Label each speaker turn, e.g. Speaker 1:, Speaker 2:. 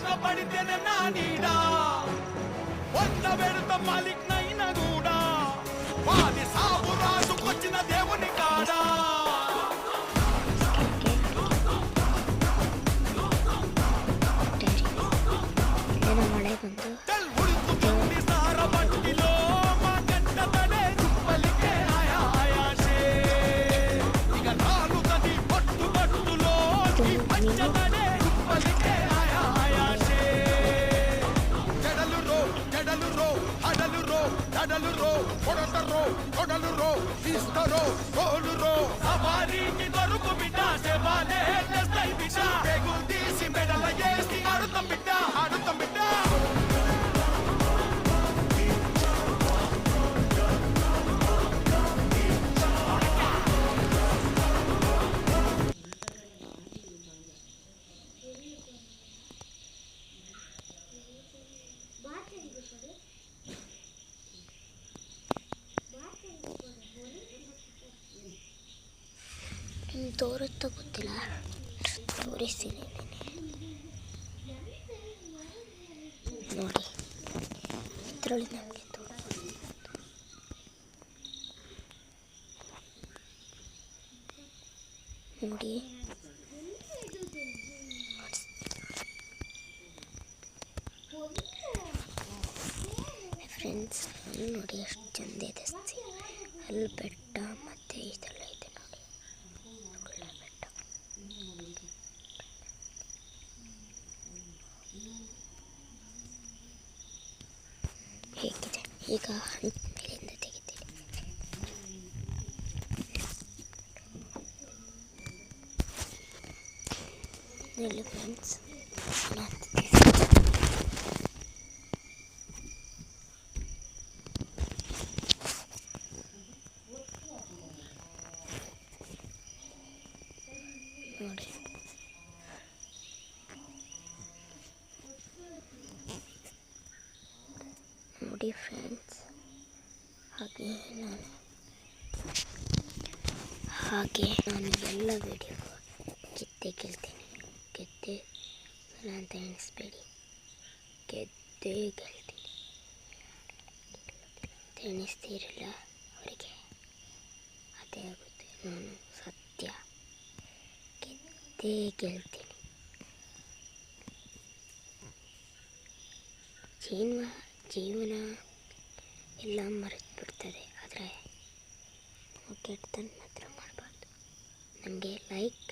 Speaker 1: కష్టపడితేనే నా నీడ వంద వెళుత మాలిక్ నైనా కూడా వాడి సాగు రాసుకొచ్చిన దేవుని కాడా ఉడుకుతుంది సార బట్టిలో మా గంట తడే చుప్పలికే ఆయాసే ఇక రాలుతది పట్టు పట్టులో పంచతడే చుప్పలికే ఆయాసే జడలు రో అడలు రో దడలు రో కొడలు రో తీస్తరో గోలు రో సవారీకి దొరుకు బిడ్డ సేవాలే తెస్తాయి బిడ్డ పెగులు తీసి మెడల వేసి ఆడుతాం బిడ్డ
Speaker 2: ತೋರುತ್ತಾ ಗೊತ್ತಿಲ್ಲ ತೋರಿಸ್ತೀನಿ ನೋಡಿ ಇದರಲ್ಲಿ ನಮಗೆ ನೋಡಿ ಫ್ರೆಂಡ್ಸ್ ನೋಡಿ ಎಷ್ಟು ಚಂದ ಇದೆ ಅಲ್ಲಿ ಬೆಟ್ಟ ಮತ್ತು ಇದೆಲ್ಲ ಇದೆ ನೋಡಿ ಒಳ್ಳೆ ಬೆಟ್ಟ ಹೇಗಿದೆ ಈಗ ಮೇಲಿಂದ ತೆಗಿತೀನಿ ನೋಡಿ ಫ್ರೆಂಡ್ಸ್ ನೋಡಿ ಫ್ರೆಂಡ್ಸ್ ಹಾಗೆ ನಾನು ಎಲ್ಲ ವಿಡಿಯೋ ಗೆದ್ದೆ ಗೆಲ್ತೀನಿ ಗೆದ್ದೆ ಅಂತ ಎಣಿಸ್ಬೇಡಿ ಗೆದ್ದೇ ಗೆಲ್ತೀನಿ ಎಣಿಸ್ತೀರಲ್ಲ ಅವರಿಗೆ ಅದೇ ಆಗುತ್ತೆ ನಾನು ಸತ್ಯ ಗೆದ್ದೇ ಗೆಲ್ತೀನಿ ಜೀವನ ಎಲ್ಲ ಮರೆತು ಬಿಡ್ತದೆ ಆದರೆ ಕೆಟ್ಟದನ್ನು ಮಾತ್ರ ಮಾಡಬಾರ್ದು. ನನಗೆ ಲೈಕ್